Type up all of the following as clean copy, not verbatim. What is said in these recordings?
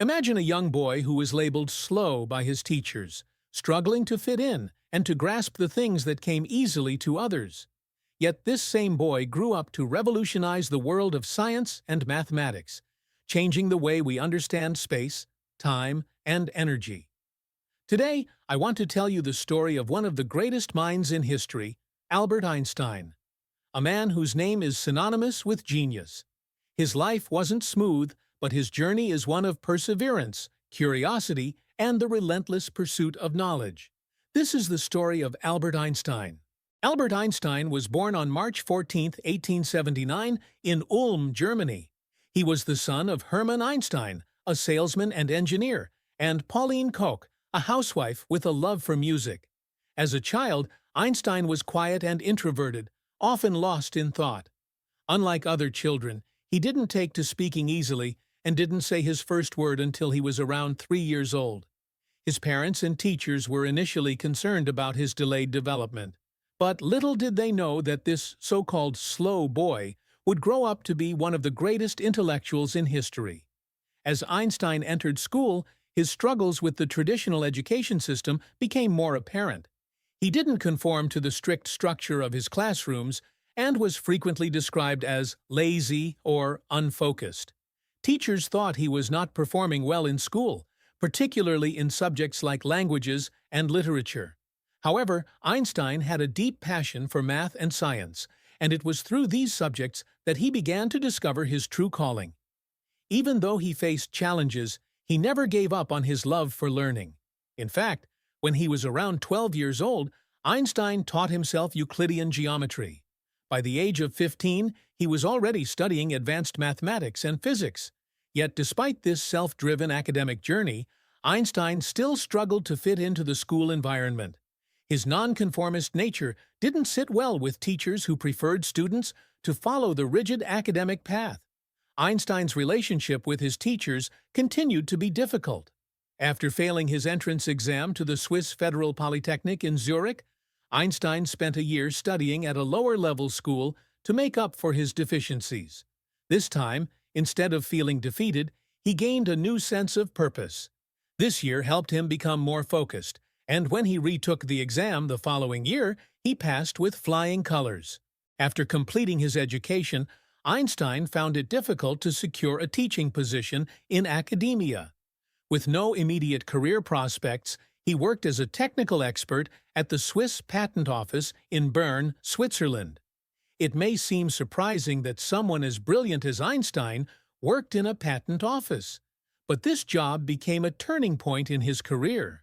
Imagine a young boy who was labeled slow by his teachers, struggling to fit in and to grasp the things that came easily to others. Yet this same boy grew up to revolutionize the world of science and mathematics, changing the way we understand space, time, and energy. Today, I want to tell you the story of one of the greatest minds in history, Albert Einstein, a man whose name is synonymous with genius. His life wasn't smooth, but his journey is one of perseverance, curiosity, and the relentless pursuit of knowledge. This is the story of Albert Einstein. Albert Einstein was born on March 14, 1879, in Ulm, Germany. He was the son of Hermann Einstein, a salesman and engineer, and Pauline Koch, a housewife with a love for music. As a child, Einstein was quiet and introverted, often lost in thought. Unlike other children, he didn't take to speaking easily and didn't say his first word until he was around 3 years old. His parents and teachers were initially concerned about his delayed development. But little did they know that this so-called slow boy would grow up to be one of the greatest intellectuals in history. As Einstein entered school, his struggles with the traditional education system became more apparent. He didn't conform to the strict structure of his classrooms and was frequently described as lazy or unfocused. Teachers thought he was not performing well in school, particularly in subjects like languages and literature. However, Einstein had a deep passion for math and science, and it was through these subjects that he began to discover his true calling. Even though he faced challenges, he never gave up on his love for learning. In fact, when he was around 12 years old, Einstein taught himself Euclidean geometry. By the age of 15, he was already studying advanced mathematics and physics. Yet despite this self-driven academic journey, Einstein still struggled to fit into the school environment. His nonconformist nature didn't sit well with teachers who preferred students to follow the rigid academic path. Einstein's relationship with his teachers continued to be difficult. After failing his entrance exam to the Swiss Federal Polytechnic in Zurich, Einstein spent a year studying at a lower-level school to make up for his deficiencies. This time, instead of feeling defeated, he gained a new sense of purpose. This year helped him become more focused, and when he retook the exam the following year, he passed with flying colors. After completing his education, Einstein found it difficult to secure a teaching position in academia. With no immediate career prospects, he worked as a technical expert at the Swiss Patent Office in Bern, Switzerland. It may seem surprising that someone as brilliant as Einstein worked in a patent office, but this job became a turning point in his career.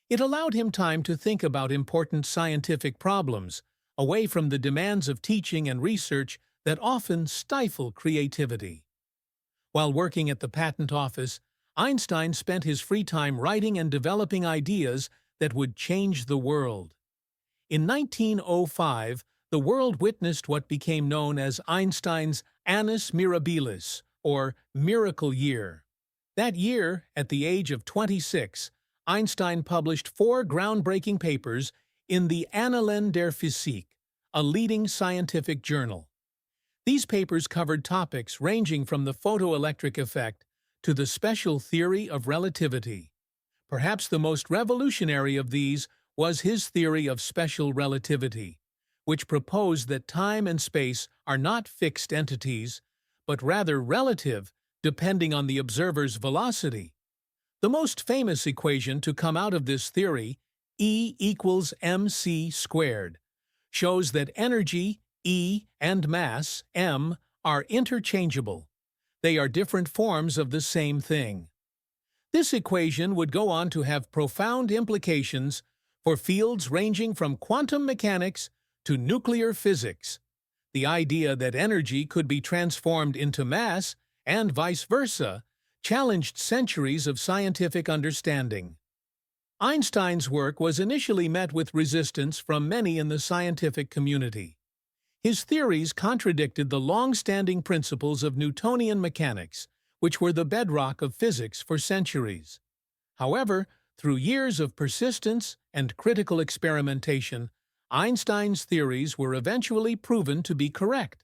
It allowed him time to think about important scientific problems, away from the demands of teaching and research that often stifle creativity. While working at the patent office, Einstein spent his free time writing and developing ideas that would change the world. In 1905, the world witnessed what became known as Einstein's Annus Mirabilis, or Miracle Year. That year, at the age of 26, Einstein published 4 groundbreaking papers in the Annalen der Physik, a leading scientific journal. These papers covered topics ranging from the photoelectric effect to the special theory of relativity. Perhaps the most revolutionary of these was his theory of special relativity, which proposed that time and space are not fixed entities, but rather relative, depending on the observer's velocity. The most famous equation to come out of this theory, E equals mc squared, shows that energy, E, and mass, m, are interchangeable. They are different forms of the same thing. This equation would go on to have profound implications for fields ranging from quantum mechanics to nuclear physics. The idea that energy could be transformed into mass, and vice versa, challenged centuries of scientific understanding. Einstein's work was initially met with resistance from many in the scientific community. His theories contradicted the long-standing principles of Newtonian mechanics, which were the bedrock of physics for centuries. However, through years of persistence and critical experimentation, Einstein's theories were eventually proven to be correct.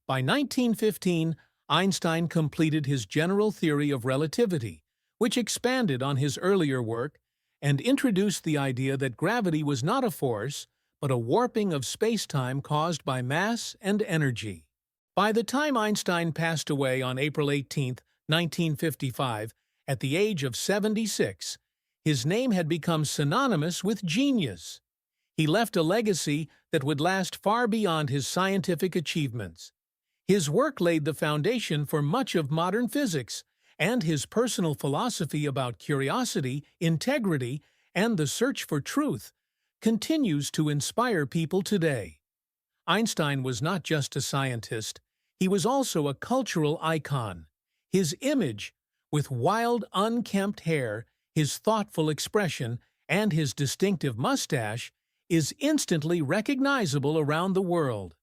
By 1915, Einstein completed his general theory of relativity, which expanded on his earlier work and introduced the idea that gravity was not a force, but a warping of space-time caused by mass and energy. By the time Einstein passed away on April 18, 1955, at the age of 76, his name had become synonymous with genius. He left a legacy that would last far beyond his scientific achievements. His work laid the foundation for much of modern physics, and his personal philosophy about curiosity, integrity, and the search for truth continues to inspire people today. Einstein was not just a scientist, he was also a cultural icon. His image, with wild, unkempt hair, his thoughtful expression, and his distinctive mustache, is instantly recognizable around the world.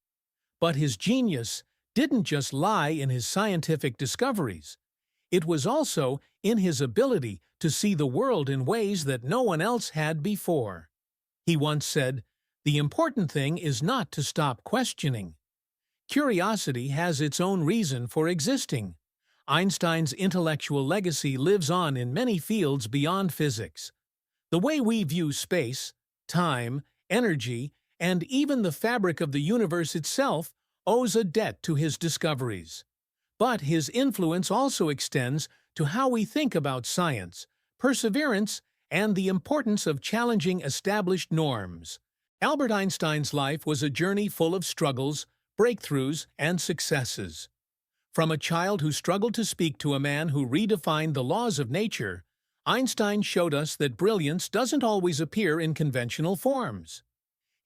But his genius didn't just lie in his scientific discoveries. It was also in his ability to see the world in ways that no one else had before. He once said, "The important thing is not to stop questioning. Curiosity has its own reason for existing." Einstein's intellectual legacy lives on in many fields beyond physics. The way we view space, time, energy, and even the fabric of the universe itself owes a debt to his discoveries. But his influence also extends to how we think about science, perseverance, and the importance of challenging established norms. Albert Einstein's life was a journey full of struggles, breakthroughs, and successes. From a child who struggled to speak to a man who redefined the laws of nature, Einstein showed us that brilliance doesn't always appear in conventional forms.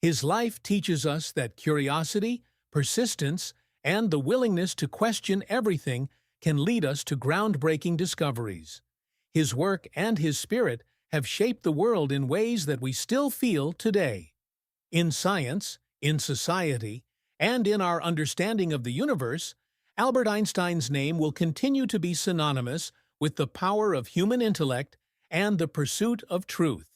His life teaches us that curiosity, persistence, and the willingness to question everything can lead us to groundbreaking discoveries. His work and his spirit have shaped the world in ways that we still feel today. In science, in society, and in our understanding of the universe, Albert Einstein's name will continue to be synonymous with the power of human intellect and the pursuit of truth.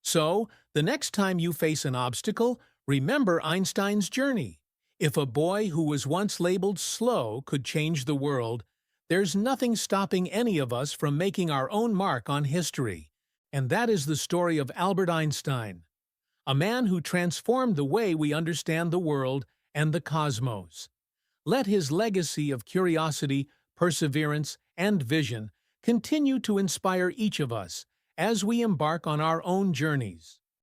So, the next time you face an obstacle, remember Einstein's journey. If a boy who was once labeled slow could change the world, there's nothing stopping any of us from making our own mark on history. And that is the story of Albert Einstein, a man who transformed the way we understand the world and the cosmos. Let his legacy of curiosity, perseverance, and vision continue to inspire each of us as we embark on our own journeys.